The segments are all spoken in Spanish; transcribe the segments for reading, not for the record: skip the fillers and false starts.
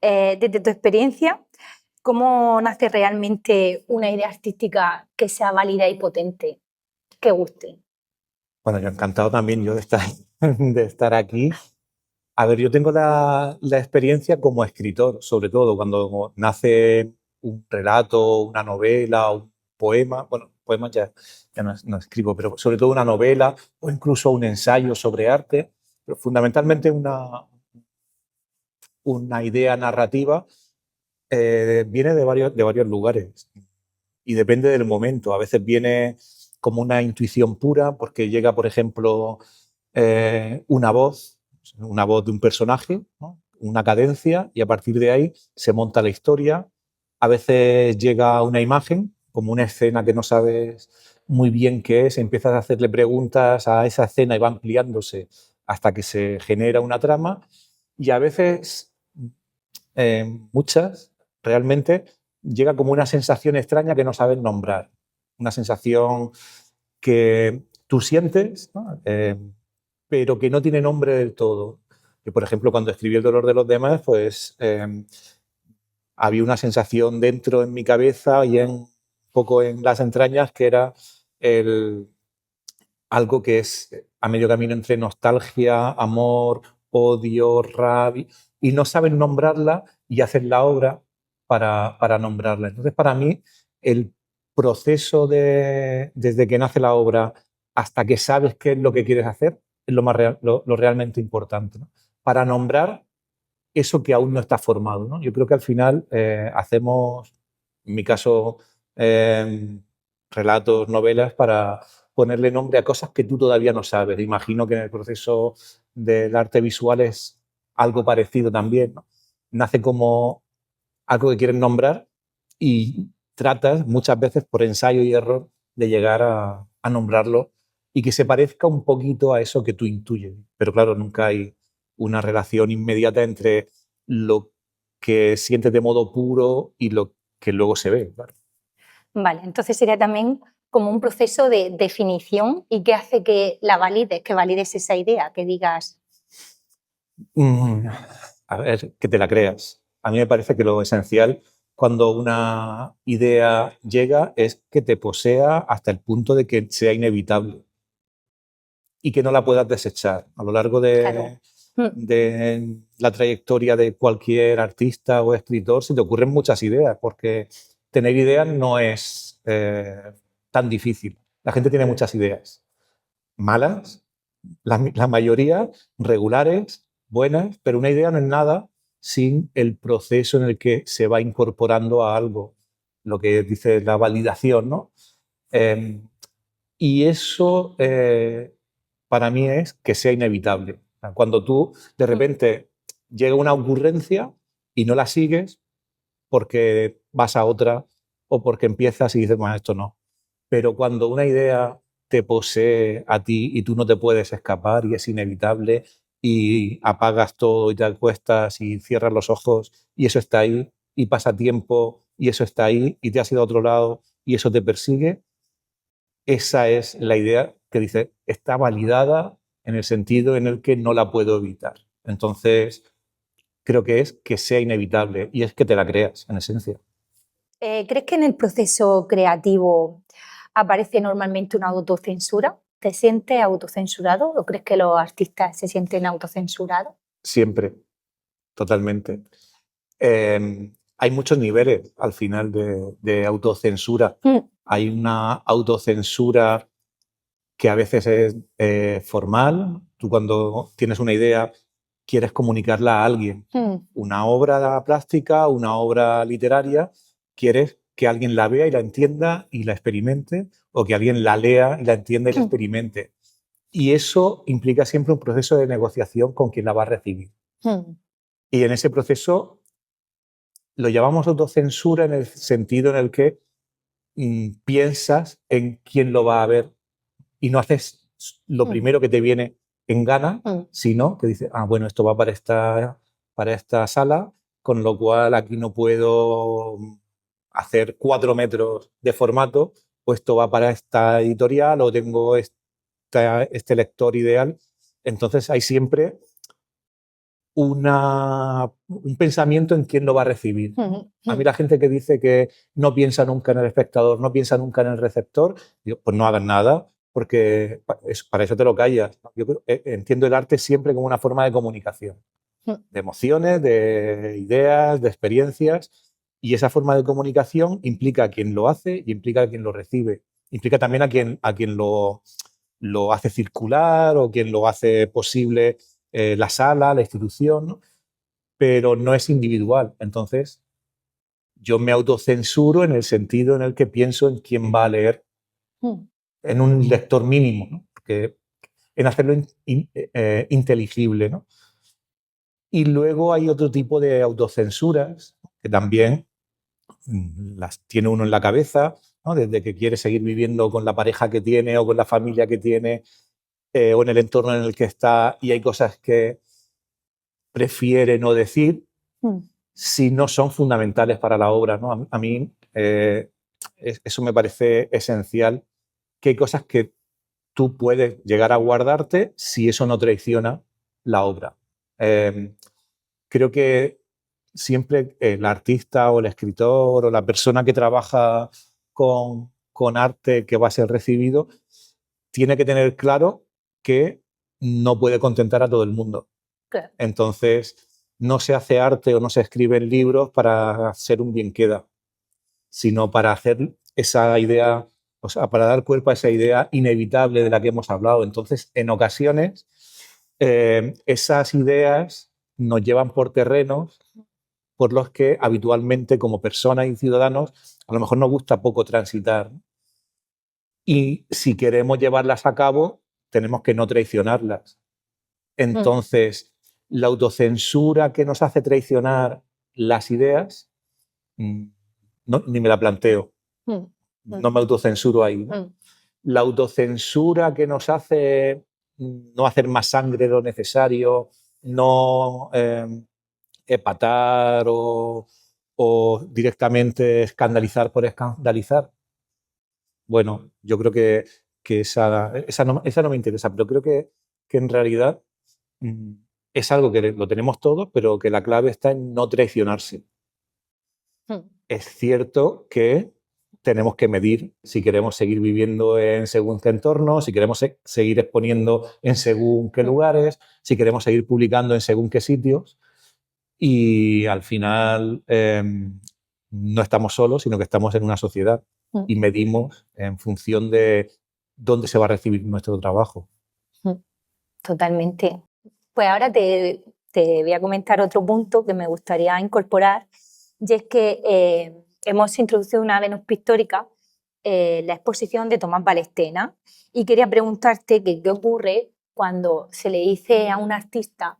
desde tu experiencia, ¿cómo nace realmente una idea artística que sea válida y potente, que guste? Bueno, yo encantado también yo de estar, de estar aquí. A ver, yo tengo la experiencia como escritor, sobre todo cuando nace un relato, una novela, un poema. Bueno, poemas ya no escribo, pero sobre todo una novela o incluso un ensayo sobre arte. Pero fundamentalmente una idea narrativa viene de varios lugares y depende del momento. A veces viene como una intuición pura porque llega, por ejemplo, una voz de un personaje, ¿no? Una cadencia, y a partir de ahí se monta la historia. A veces llega una imagen, como una escena que no sabes muy bien qué es, empiezas a hacerle preguntas a esa escena y va ampliándose hasta que se genera una trama. Y a veces, muchas, realmente, llega como una sensación extraña que no sabes nombrar. Una sensación que tú sientes, ¿no? Pero que no tiene nombre del todo. Yo, por ejemplo, cuando escribí El dolor de los demás, pues había una sensación dentro en mi cabeza y un poco en las entrañas que era el, algo que es a medio camino entre nostalgia, amor, odio, rabia, y no saben nombrarla y hacen la obra para nombrarla. Entonces, para mí, el proceso desde que nace la obra hasta que sabes qué es lo que quieres hacer es lo realmente importante, ¿no? Para nombrar eso que aún no está formado, ¿no? Yo creo que al final hacemos, en mi caso, eh, relatos, novelas, para ponerle nombre a cosas que tú todavía no sabes. Imagino que en el proceso del arte visual es algo parecido también, ¿no? Nace como algo que quieres nombrar y tratas muchas veces por ensayo y error de llegar a nombrarlo y que se parezca un poquito a eso que tú intuyes. Pero claro, nunca hay una relación inmediata entre lo que sientes de modo puro y lo que luego se ve. Claro. Vale, entonces sería también como un proceso de definición y que hace que la valides, que valides esa idea, que digas... Mm, a ver, que te la creas. A mí me parece que lo esencial cuando una idea llega es que te posea hasta el punto de que sea inevitable y que no la puedas desechar. A lo largo Claro. de la trayectoria de cualquier artista o escritor se te ocurren muchas ideas, porque tener ideas no es tan difícil. La gente tiene muchas ideas. Malas, la mayoría regulares, buenas, pero una idea no es nada sin el proceso en el que se va incorporando a algo, lo que dice la validación, ¿no? Eh, y eso para mí es que sea inevitable. O sea, cuando tú de repente llega una ocurrencia y no la sigues porque vas a otra o porque empiezas y dices, bueno, esto no. Pero cuando una idea te posee a ti y tú no te puedes escapar y es inevitable y apagas todo y te acuestas y cierras los ojos y eso está ahí y pasa tiempo y eso está ahí y te has ido a otro lado y eso te persigue, esa es la idea que dice, está validada en el sentido en el que no la puedo evitar. Entonces, creo que es que sea inevitable y es que te la creas, en esencia. ¿Crees que en el proceso creativo aparece normalmente una autocensura? ¿Te sientes autocensurado o crees que los artistas se sienten autocensurados? Siempre, totalmente. Hay muchos niveles al final de autocensura. Hay una autocensura que a veces es formal. Tú cuando tienes una idea quieres comunicarla a alguien. Una obra plástica, una obra literaria, quieres que alguien la vea y la entienda y la experimente, o que alguien la lea y la entienda y la experimente. Y eso implica siempre un proceso de negociación con quien la va a recibir. Y en ese proceso lo llamamos autocensura en el sentido en el que piensas en quién lo va a ver y no haces lo primero que te viene en gana, sino que dices, ah, bueno, esto va para esta sala, con lo cual aquí no puedo hacer 4 metros de formato, o esto va para esta editorial, o tengo este lector ideal. Entonces hay siempre un pensamiento en quién lo va a recibir. Ujú. A mí la gente que dice que no piensa nunca en el espectador, no piensa nunca en el receptor, digo, pues no hagas nada, porque para eso te lo callas. Yo entiendo el arte siempre como una forma de comunicación, de emociones, de ideas, de experiencias, y esa forma de comunicación implica a quien lo hace y implica a quien lo recibe. Implica también a quien lo hace circular o quien lo hace posible, la sala, la institución, ¿no? Pero no es individual. Entonces, yo me autocensuro en el sentido en el que pienso en quién va a leer, en un lector mínimo, ¿no? Porque en hacerlo inteligible, ¿no? Y luego hay otro tipo de autocensuras que también las tiene uno en la cabeza, ¿no? Desde que quiere seguir viviendo con la pareja que tiene o con la familia que tiene, o en el entorno en el que está, y hay cosas que prefiere no decir si no son fundamentales para la obra, ¿no? A mí eso me parece esencial, que hay cosas que tú puedes llegar a guardarte si eso no traiciona la obra. Creo que siempre el artista o el escritor o la persona que trabaja con arte que va a ser recibido tiene que tener claro que no puede contentar a todo el mundo. Claro. Entonces, no se hace arte o no se escriben libros para hacer un bien queda, sino para hacer esa idea, o sea, para dar cuerpo a esa idea inevitable de la que hemos hablado. Entonces, en ocasiones, esas ideas nos llevan por terrenos por los que habitualmente, como personas y ciudadanos, a lo mejor nos gusta poco transitar. Y si queremos llevarlas a cabo, tenemos que no traicionarlas. Entonces, la autocensura que nos hace traicionar las ideas, ni me la planteo. No me autocensuro ahí, ¿no? La autocensura que nos hace no hacer más sangre de lo necesario, no epatar o directamente escandalizar por escandalizar. Bueno, yo creo que esa no me interesa, pero creo que en realidad es algo que lo tenemos todos, pero que la clave está en no traicionarse. Es cierto que tenemos que medir si queremos seguir viviendo en según qué entorno, si queremos seguir exponiendo en según qué lugares, si queremos seguir publicando en según qué sitios. Y al final no estamos solos, sino que estamos en una sociedad y medimos en función de dónde se va a recibir nuestro trabajo. Totalmente. Pues ahora te voy a comentar otro punto que me gustaría incorporar, y es que hemos introducido una Venus pictórica, la exposición de Tomás Balestena, y quería preguntarte qué ocurre cuando se le dice a un artista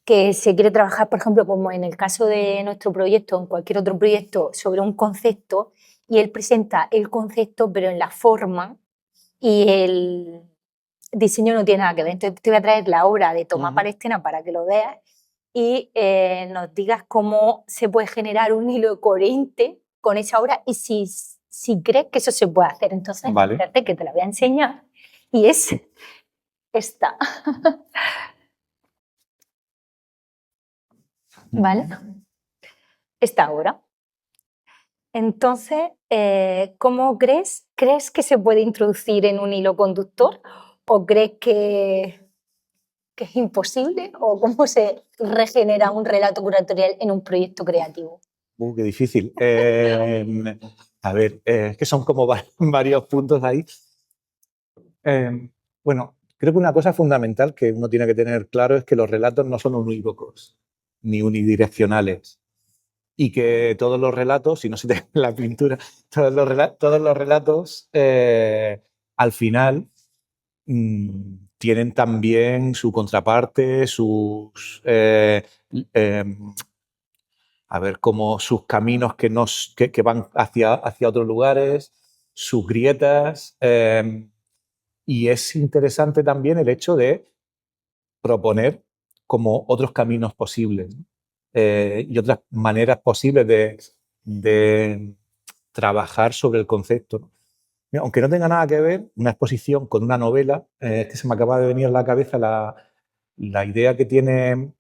que se quiere trabajar, por ejemplo, como en el caso de nuestro proyecto o en cualquier otro proyecto, sobre un concepto, y él presenta el concepto, pero en la forma, y el diseño no tiene nada que ver. Entonces te voy a traer la obra de Tomás Balestena para que lo veas y nos digas cómo se puede generar un hilo coherente con esa obra y si crees que eso se puede hacer. Entonces, Vale. espérate que te la voy a enseñar. Y es esta. ¿Vale? Esta obra. Entonces, ¿cómo crees? ¿Crees que se puede introducir en un hilo conductor? ¿O crees que es imposible? ¿O cómo se regenera un relato curatorial en un proyecto creativo? Qué difícil. A ver, es que son como varios puntos ahí. Bueno, creo que una cosa fundamental que uno tiene que tener claro es que los relatos no son unívocos ni unidireccionales. Y que todos los relatos, si no se te ve la pintura, todos los relatos al final tienen también su contraparte, sus a ver, como sus caminos que van hacia otros lugares, sus grietas. Y es interesante también el hecho de proponer como otros caminos posibles, ¿no? Y otras maneras posibles de trabajar sobre el concepto, ¿no? Mira, aunque no tenga nada que ver una exposición con una novela, que se me acaba de venir a la cabeza la idea que tiene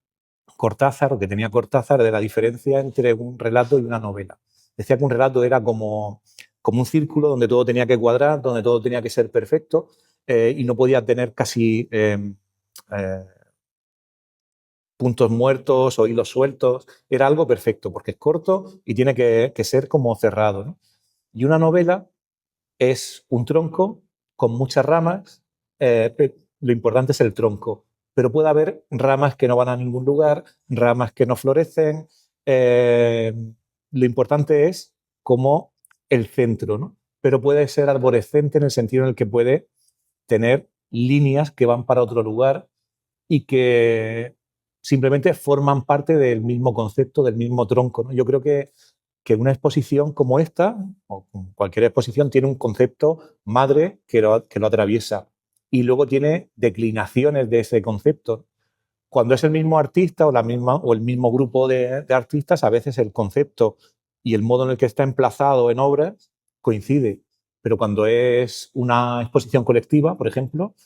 Cortázar, o que tenía Cortázar, de la diferencia entre un relato y una novela. Decía que un relato era como un círculo donde todo tenía que cuadrar, donde todo tenía que ser perfecto, y no podía tener casi puntos muertos o hilos sueltos. Era algo perfecto, porque es corto y tiene que ser como cerrado, ¿no? Y una novela es un tronco con muchas ramas, lo importante es el tronco, pero puede haber ramas que no van a ningún lugar, ramas que no florecen, lo importante es como el centro, ¿no? Pero puede ser arborescente en el sentido en el que puede tener líneas que van para otro lugar y que simplemente forman parte del mismo concepto, del mismo tronco, ¿no? Yo creo que una exposición como esta, o cualquier exposición, tiene un concepto madre que lo atraviesa y luego tiene declinaciones de ese concepto. Cuando es el mismo artista o el mismo grupo de artistas, a veces el concepto y el modo en el que está emplazado en obras coincide. Pero cuando es una exposición colectiva, por ejemplo,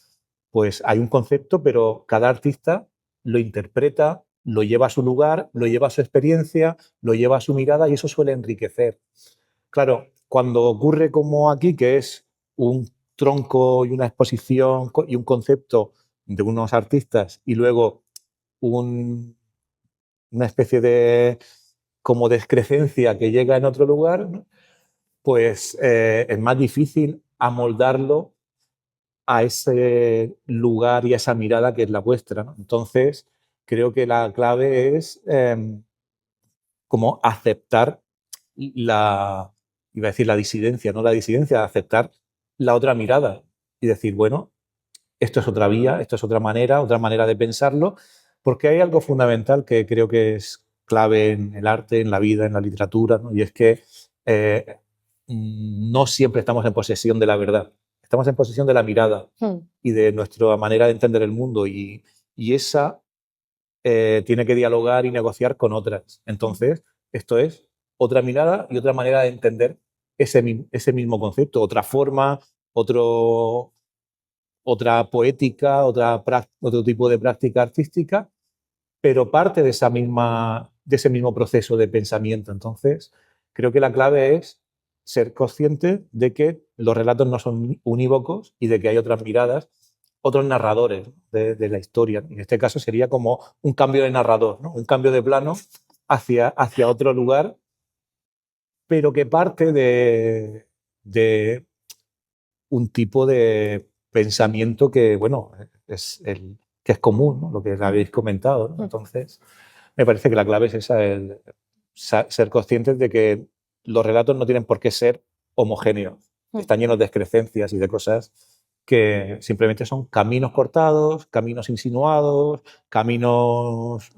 pues hay un concepto, pero cada artista lo interpreta, lo lleva a su lugar, lo lleva a su experiencia, lo lleva a su mirada y eso suele enriquecer. Claro, cuando ocurre como aquí, que es un tronco y una exposición y un concepto de unos artistas y luego una especie de como descrecencia que llega en otro lugar, ¿no? Pues es más difícil amoldarlo a ese lugar y a esa mirada que es la vuestra, ¿no? Entonces, creo que la clave es como aceptar iba a decir la disidencia, no la disidencia, aceptar la otra mirada y decir, bueno, esto es otra vía, esto es otra manera de pensarlo, porque hay algo fundamental que creo que es clave en el arte, en la vida, en la literatura, ¿no? Y es que no siempre estamos en posesión de la verdad, estamos en posesión de la mirada y de nuestra manera de entender el mundo y esa tiene que dialogar y negociar con otras. Entonces, esto es otra mirada y otra manera de entender ese mismo concepto, otra forma, otra poética, otro tipo de práctica artística, pero parte de ese mismo proceso de pensamiento. Entonces, creo que la clave es ser consciente de que los relatos no son unívocos y de que hay otras miradas, otros narradores de la historia. En este caso sería como un cambio de narrador, ¿no? Un cambio de plano hacia otro lugar, pero que parte de un tipo de pensamiento que, bueno, que es común, ¿no? Lo que habéis comentado, ¿no? Entonces, me parece que la clave es esa, ser conscientes de que los relatos no tienen por qué ser homogéneos. Están llenos de excrecencias y de cosas que simplemente son caminos cortados, caminos insinuados, caminos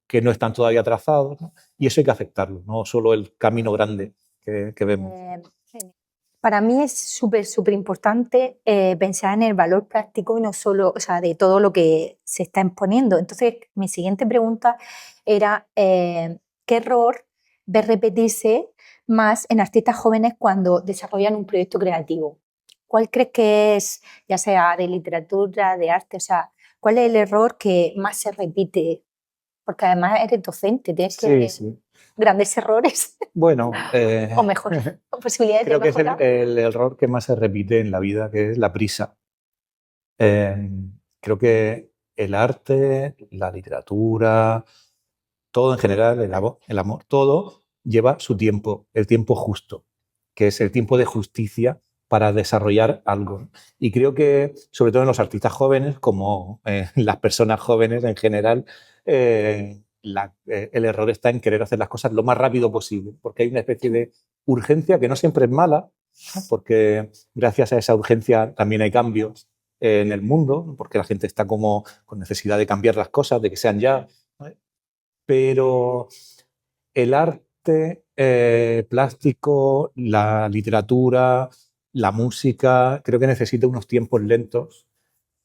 que no están todavía trazados, ¿no? Y eso hay que aceptarlo, no solo el camino grande que vemos. Para mí es súper importante pensar en el valor práctico y no solo, o sea, de todo lo que se está exponiendo. Entonces, mi siguiente pregunta era, ¿qué error ves repetirse más en artistas jóvenes cuando desarrollan un proyecto creativo? ¿Cuál crees que es, ya sea de literatura, de arte, o sea, cuál es el error que más se repite? Porque además eres docente, tienes que ver grandes errores. Bueno, o mejor, o posibilidades creo de que es mejorar. el error que más se repite en la vida, que es la prisa. Creo que el arte, la literatura, todo en general, el amor, todo lleva su tiempo, el tiempo justo, que es el tiempo de justicia para desarrollar algo. Y creo que, sobre todo en los artistas jóvenes, como las personas jóvenes en general, el error está en querer hacer las cosas lo más rápido posible, porque hay una especie de urgencia que no siempre es mala, ¿no? Porque gracias a esa urgencia también hay cambios en el mundo, porque la gente está como con necesidad de cambiar las cosas, de que sean ya, ¿no? Pero el arte plástico, la literatura, la música, creo que necesita unos tiempos lentos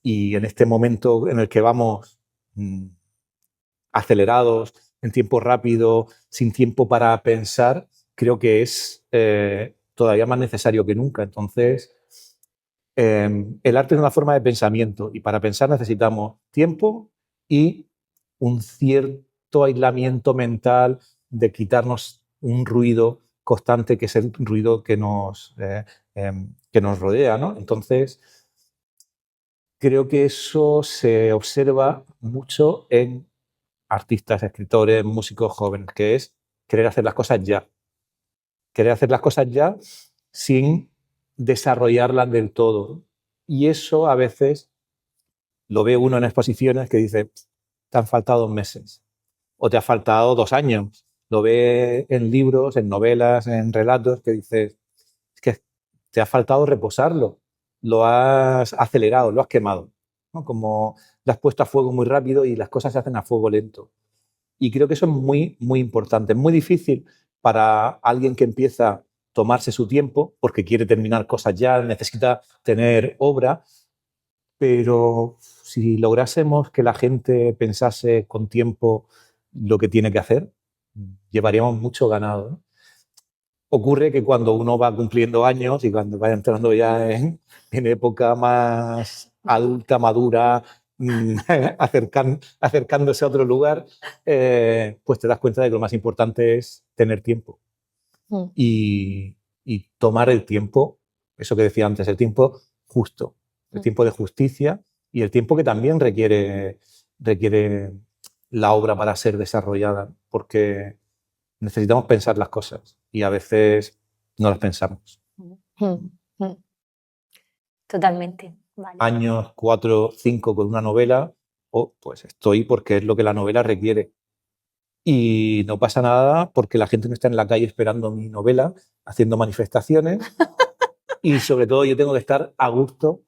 y en este momento en el que vamos acelerados, en tiempo rápido, sin tiempo para pensar, creo que es todavía más necesario que nunca. Entonces, el arte es una forma de pensamiento y para pensar necesitamos tiempo y un cierto aislamiento mental, de quitarnos un ruido constante que es el ruido que nos rodea, ¿no? Entonces, creo que eso se observa mucho en artistas, escritores, músicos jóvenes, que es querer hacer las cosas ya. Querer hacer las cosas ya sin desarrollarlas del todo. Y eso a veces lo ve uno en exposiciones que dice, te han faltado 2 meses o te ha faltado 2 años. Lo ve en libros, en novelas, en relatos que dices, es que te ha faltado reposarlo, lo has acelerado, lo has quemado, ¿no? Como lo has puesto a fuego muy rápido y las cosas se hacen a fuego lento. Y creo que eso es muy, muy importante. Es muy difícil para alguien que empieza a tomarse su tiempo porque quiere terminar cosas ya, necesita tener obra, pero si lográsemos que la gente pensase con tiempo lo que tiene que hacer, llevaríamos mucho ganado, ¿no? Ocurre que cuando uno va cumpliendo años y cuando va entrando ya en época más adulta, madura, acercándose a otro lugar, pues te das cuenta de que lo más importante es tener tiempo y, y tomar el tiempo, eso que decía antes, el tiempo justo, el tiempo de justicia y el tiempo que también requiere la obra para ser desarrollada, porque necesitamos pensar las cosas y a veces no las pensamos. Totalmente. Vale. Años, 4, 5 con una novela, pues estoy porque es lo que la novela requiere. Y no pasa nada porque la gente no está en la calle esperando mi novela, haciendo manifestaciones. Y sobre todo yo tengo que estar a gusto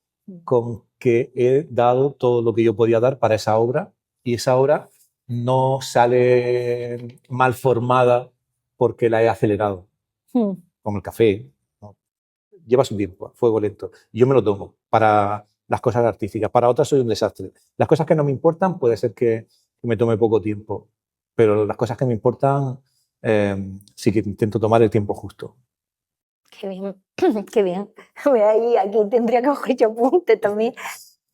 con que he dado todo lo que yo podía dar para esa obra y esa obra no sale mal formada porque la he acelerado, como el café, ¿no? Lleva su tiempo, a fuego lento. Yo me lo tomo para las cosas artísticas, para otras soy un desastre. Las cosas que no me importan puede ser que me tome poco tiempo, pero las cosas que me importan sí que intento tomar el tiempo justo. Qué bien, qué bien. Ahí, aquí tendría que coger yo apunte también.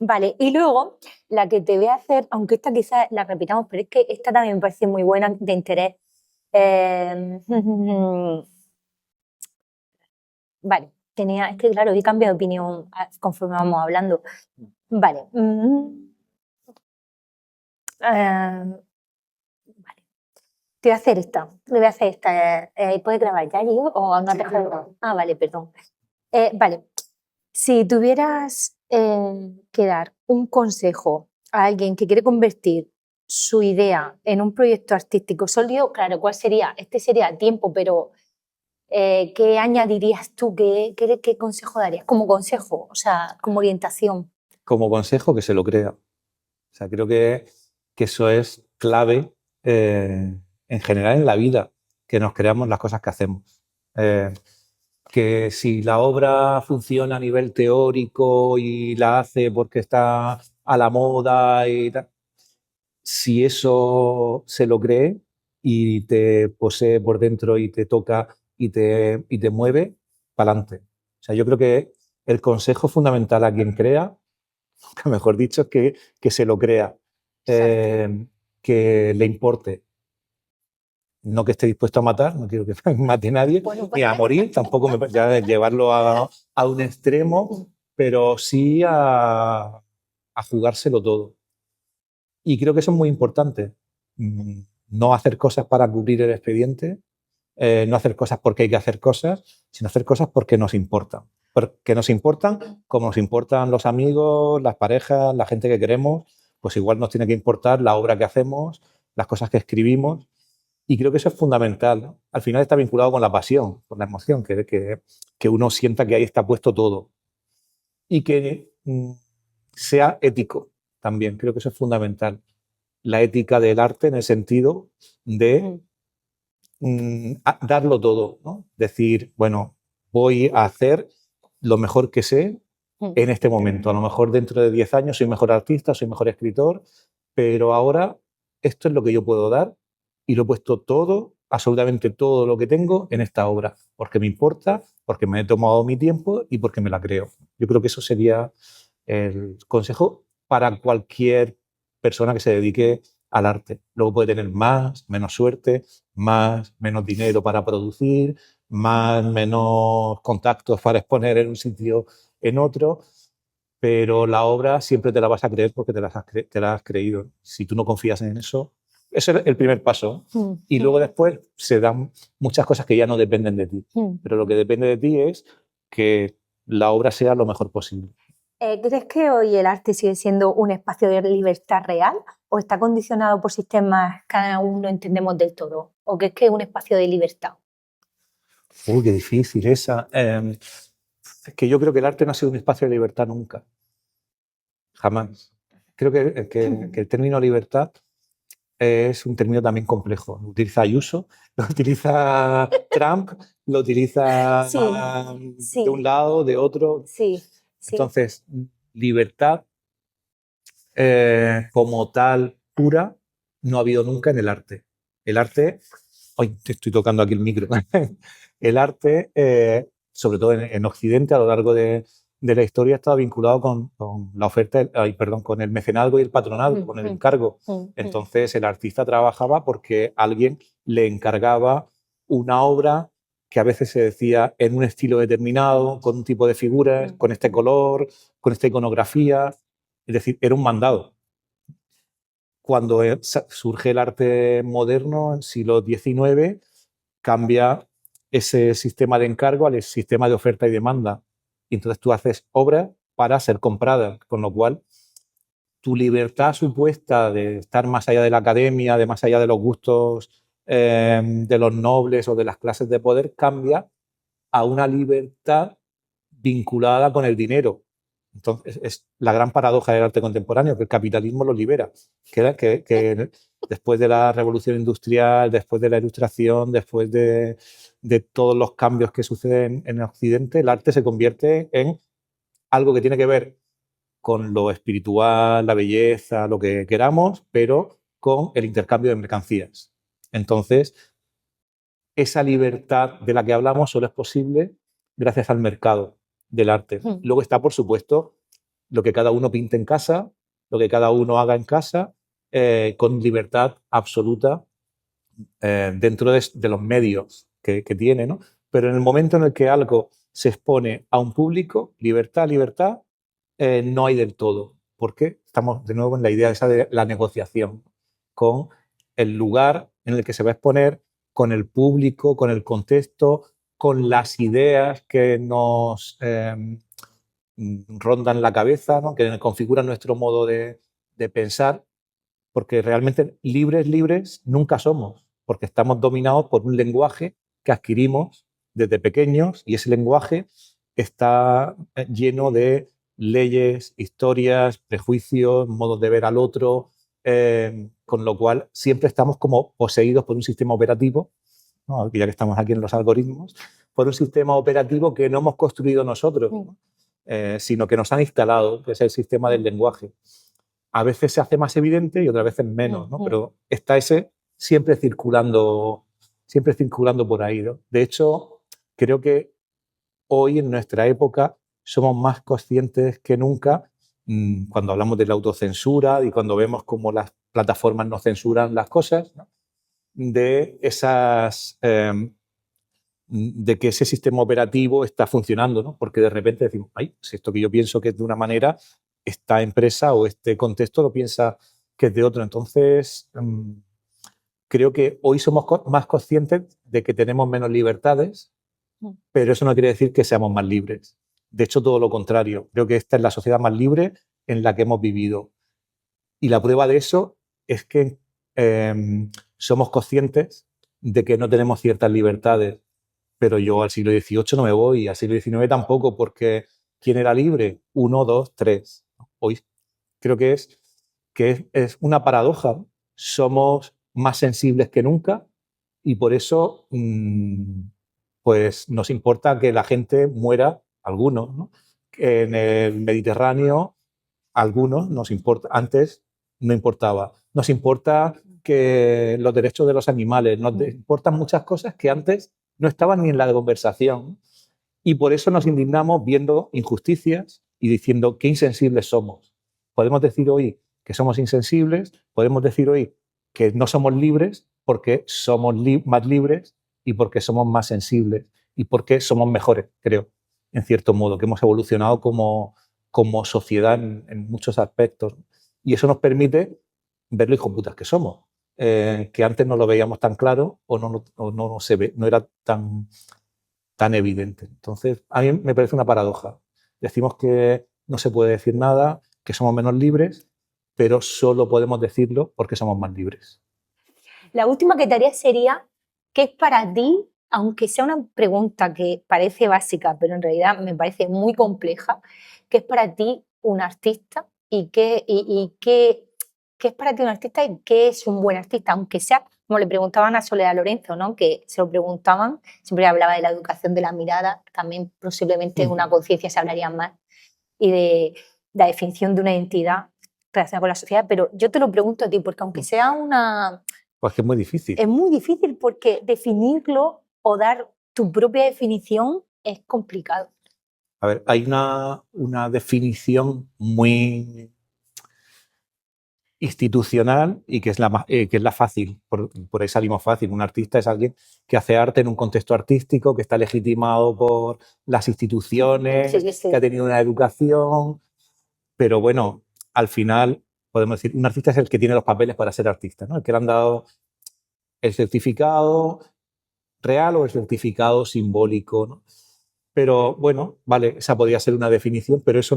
Vale, y luego la que te voy a hacer, aunque esta quizás la repitamos, pero es que esta también me parece muy buena, de interés. Vale, es que claro, he cambiado de opinión conforme vamos hablando. Vale. Vale. Te voy a hacer esta. Le voy a hacer esta. ¿Puedes grabar ya, Gio? ¿O no te has dejado? Ah, vale, perdón. Vale. Si tuvieras que dar un consejo a alguien que quiere convertir su idea en un proyecto artístico sólido, claro, ¿cuál sería? Este sería tiempo, pero ¿qué añadirías tú? ¿Qué consejo darías? Como consejo, o sea, como orientación. Como consejo, que se lo crea. O sea, creo que eso es clave en general en la vida, que nos creamos las cosas que hacemos. Que si la obra funciona a nivel teórico y la hace porque está a la moda y tal, si eso se lo cree y te posee por dentro y te toca y te mueve, para adelante. O sea, yo creo que el consejo fundamental a quien crea, mejor dicho, es que se lo crea, que le importe. No que esté dispuesto a matar, no quiero que mate a nadie, Bueno, ni a morir, tampoco ya llevarlo a un extremo, pero sí a jugárselo todo. Y creo que eso es muy importante. No hacer cosas para cubrir el expediente, no hacer cosas porque hay que hacer cosas, sino hacer cosas porque nos importan. Porque nos importan como nos importan los amigos, las parejas, la gente que queremos, pues igual nos tiene que importar la obra que hacemos, las cosas que escribimos. Y creo que eso es fundamental, ¿no? Al final está vinculado con la pasión, con la emoción, que uno sienta que ahí está puesto todo. Y que sea ético también, creo que eso es fundamental. La ética del arte en el sentido de darlo todo, ¿no? Decir, bueno, voy a hacer lo mejor que sé en este momento. A lo mejor dentro de 10 años soy mejor artista, soy mejor escritor, pero ahora esto es lo que yo puedo dar y lo he puesto todo, absolutamente todo lo que tengo en esta obra, porque me importa, porque me he tomado mi tiempo y porque me la creo. Yo creo que eso sería el consejo para cualquier persona que se dedique al arte. Luego puede tener más, menos suerte, más, menos dinero para producir, más, menos contactos para exponer en un sitio, en otro, pero la obra siempre te la vas a creer porque te la has creído. Si tú no confías en eso, ese es el primer paso. Y luego después se dan muchas cosas que ya no dependen de ti. Pero lo que depende de ti es que la obra sea lo mejor posible. ¿Crees que hoy el arte sigue siendo un espacio de libertad real o está condicionado por sistemas que aún no entendemos del todo? ¿O crees que es un espacio de libertad? Uy, qué difícil esa. Es que yo creo que el arte no ha sido un espacio de libertad nunca. Jamás. Creo que el término libertad es un término también complejo. Lo utiliza Ayuso, lo utiliza Trump, lo utiliza de un lado, de otro. Sí. Entonces, libertad como tal pura no ha habido nunca en el arte. El arte, hoy te estoy tocando aquí el micro, el arte, sobre todo en Occidente, a lo largo de la historia, estaba vinculado con la oferta, con el mecenazgo y el patronazgo, con el encargo. Entonces, el artista trabajaba porque alguien le encargaba una obra que a veces se decía en un estilo determinado, con un tipo de figuras, con este color, con esta iconografía. Es decir, era un mandado. Cuando surge el arte moderno, en el siglo XIX, cambia ese sistema de encargo al sistema de oferta y demanda. Y entonces tú haces obras para ser compradas, con lo cual tu libertad supuesta de estar más allá de la academia, de más allá de los gustos de los nobles o de las clases de poder, cambia a una libertad vinculada con el dinero. Entonces, es la gran paradoja del arte contemporáneo, que el capitalismo lo libera. Que después de la revolución industrial, después de la ilustración, después de todos los cambios que suceden en Occidente, el arte se convierte en algo que tiene que ver con lo espiritual, la belleza, lo que queramos, pero con el intercambio de mercancías. Entonces, esa libertad de la que hablamos solo es posible gracias al mercado del arte. Luego está, por supuesto, lo que cada uno pinte en casa, lo que cada uno haga en casa, con libertad absoluta dentro de los medios que tiene, ¿no? Pero en el momento en el que algo se expone a un público, libertad, no hay del todo. Porque estamos de nuevo en la idea esa de la negociación con el lugar en el que se va a exponer, con el público, con el contexto, con las ideas que nos rondan la cabeza, ¿no? Que configuran nuestro modo de pensar, porque realmente libres nunca somos, porque estamos dominados por un lenguaje que adquirimos desde pequeños y ese lenguaje está lleno de leyes, historias, prejuicios, modos de ver al otro, con lo cual siempre estamos como poseídos por un sistema operativo, ¿no? Ya que estamos aquí en los algoritmos, por un sistema operativo que no hemos construido nosotros, ¿no? Sino que nos han instalado, que es el sistema del lenguaje. A veces se hace más evidente y otras veces menos, ¿no? Pero está ese siempre circulando por ahí, ¿no? De hecho, creo que hoy en nuestra época somos más conscientes que nunca cuando hablamos de la autocensura y cuando vemos cómo las plataformas nos censuran las cosas, ¿no? De que ese sistema operativo está funcionando, ¿no? Porque de repente decimos, ay, si esto que yo pienso que es de una manera, esta empresa o este contexto lo piensa que es de otro. Entonces, creo que hoy somos más conscientes de que tenemos menos libertades, pero eso no quiere decir que seamos más libres. De hecho, todo lo contrario. Creo que esta es la sociedad más libre en la que hemos vivido. Y la prueba de eso es que somos conscientes de que no tenemos ciertas libertades. Pero yo al siglo XVIII no me voy, al siglo XIX tampoco, porque ¿quién era libre? 1, 2, 3. Hoy creo que es una paradoja. Somos más sensibles que nunca y por eso pues nos importa que la gente muera, algunos, ¿no? En el Mediterráneo, algunos nos importa. Antes no importaba. Nos importa que los derechos de los animales, nos importan muchas cosas que antes no estaban ni en la conversación. Y por eso nos indignamos viendo injusticias y diciendo qué insensibles somos. Podemos decir hoy que somos insensibles, podemos decir hoy que no somos libres porque somos más libres y porque somos más sensibles y porque somos mejores, creo, en cierto modo, que hemos evolucionado como sociedad en muchos aspectos. Y eso nos permite ver lo hijoputas que somos, que antes no lo veíamos tan claro o no se ve, no era tan evidente. Entonces, a mí me parece una paradoja. Decimos que no se puede decir nada, que somos menos libres, pero solo podemos decirlo porque somos más libres. La última que te haría sería, ¿qué es para ti, aunque sea una pregunta que parece básica, pero en realidad me parece muy compleja, qué es para ti un artista y qué es para ti un artista y qué es un buen artista? Aunque sea, como le preguntaban a Soledad Lorenzo, ¿no? Que se lo preguntaban, siempre hablaba de la educación de la mirada, también posiblemente en una conciencia se hablaría más, y de la definición de una identidad relacionada con la sociedad, pero yo te lo pregunto a ti, porque aunque sea una... Pues que es muy difícil. Es muy difícil porque definirlo o dar tu propia definición es complicado. A ver, hay una definición muy institucional y que es la fácil, por ahí salimos fácil. Un artista es alguien que hace arte en un contexto artístico, que está legitimado por las instituciones, Sí. que ha tenido una educación, pero bueno, al final podemos decir, un artista es el que tiene los papeles para ser artista, ¿no? El que le han dado el certificado real o el certificado simbólico, ¿no? Pero bueno, vale, esa podría ser una definición, pero eso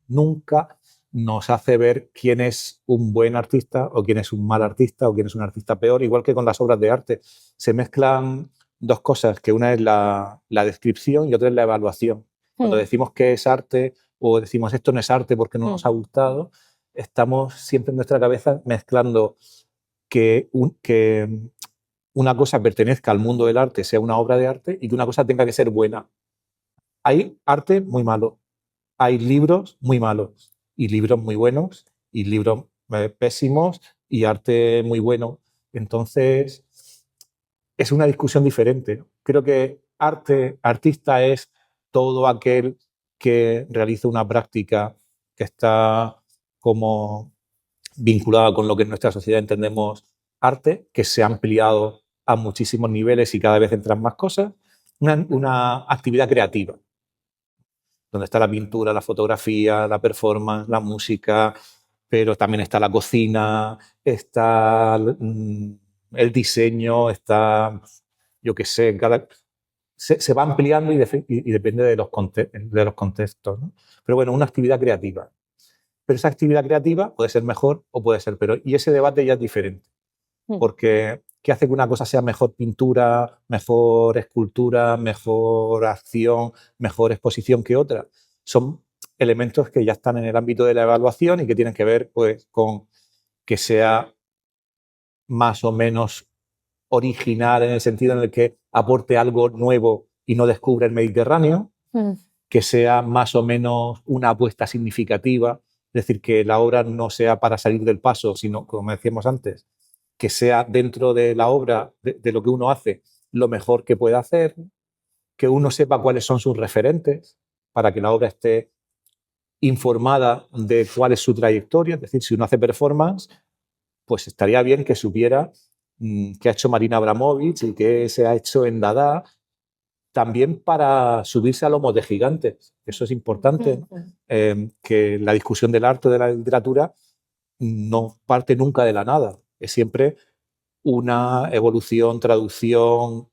nunca nos hace ver quién es un buen artista o quién es un mal artista o quién es un artista peor, igual que con las obras de arte. Se mezclan dos cosas, que una es la descripción y otra es la evaluación. Cuando decimos que es arte o decimos esto no es arte porque no nos ha gustado, estamos siempre en nuestra cabeza mezclando que una cosa pertenezca al mundo del arte, sea una obra de arte, y que una cosa tenga que ser buena. Hay arte muy malo, hay libros muy malos, y libros muy buenos, y libros pésimos, y arte muy bueno. Entonces, es una discusión diferente. Creo que artista es todo aquel que realiza una práctica que está como vinculada con lo que en nuestra sociedad entendemos arte, que se ha ampliado a muchísimos niveles y cada vez entran más cosas. Una actividad creativa, donde está la pintura, la fotografía, la performance, la música, pero también está la cocina, está el diseño, está, yo qué sé, se va ampliando y depende de los contextos, ¿no? Pero bueno, una actividad creativa. Pero esa actividad creativa puede ser mejor o puede ser peor. Y ese debate ya es diferente. Porque ¿qué hace que una cosa sea mejor pintura, mejor escultura, mejor acción, mejor exposición que otra? Son elementos que ya están en el ámbito de la evaluación y que tienen que ver pues, con que sea más o menos original en el sentido en el que aporte algo nuevo y no descubra el Mediterráneo, que sea más o menos una apuesta significativa, es decir, que la obra no sea para salir del paso, sino, como decíamos antes, que sea dentro de la obra, de lo que uno hace, lo mejor que pueda hacer, que uno sepa cuáles son sus referentes para que la obra esté informada de cuál es su trayectoria. Es decir, si uno hace performance, pues estaría bien que supiera qué ha hecho Marina Abramovic y qué se ha hecho en Dada, también para subirse a lomos de gigantes. Eso es importante, ¿no? Que la discusión del arte o de la literatura no parte nunca de la nada. Es siempre una evolución, traducción,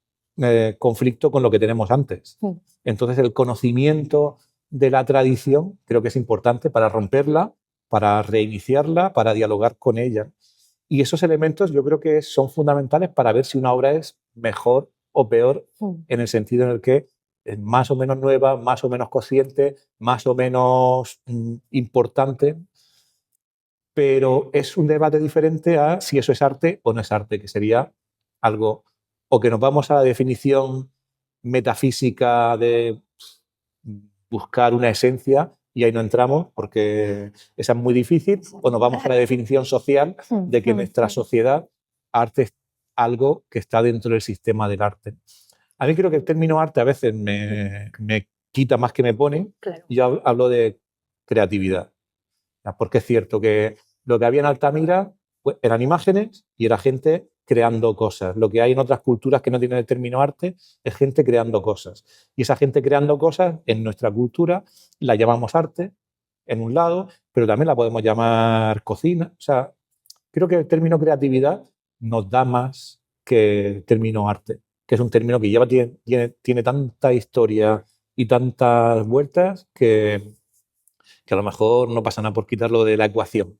conflicto con lo que tenemos antes. Entonces, el conocimiento de la tradición creo que es importante para romperla, para reiniciarla, para dialogar con ella. Y esos elementos yo creo que son fundamentales para ver si una obra es mejor o peor, en el sentido en el que es más o menos nueva, más o menos consciente, más o menos importante, pero es un debate diferente a si eso es arte o no es arte, que sería algo, o que nos vamos a la definición metafísica de buscar una esencia y ahí no entramos porque esa es muy difícil, o nos vamos a la definición social de que en nuestra sociedad arte es algo que está dentro del sistema del arte. A mí creo que el término arte a veces me quita más que me pone. Claro. Y yo hablo de creatividad. Porque es cierto que lo que había en Altamira pues eran imágenes y era gente creando cosas. Lo que hay en otras culturas que no tienen el término arte es gente creando cosas. Y esa gente creando cosas, en nuestra cultura, la llamamos arte, en un lado, pero también la podemos llamar cocina. O sea, creo que el término creatividad nos da más que el término arte, que es un término que tiene tanta historia y tantas vueltas que a lo mejor no pasa nada por quitarlo de la ecuación.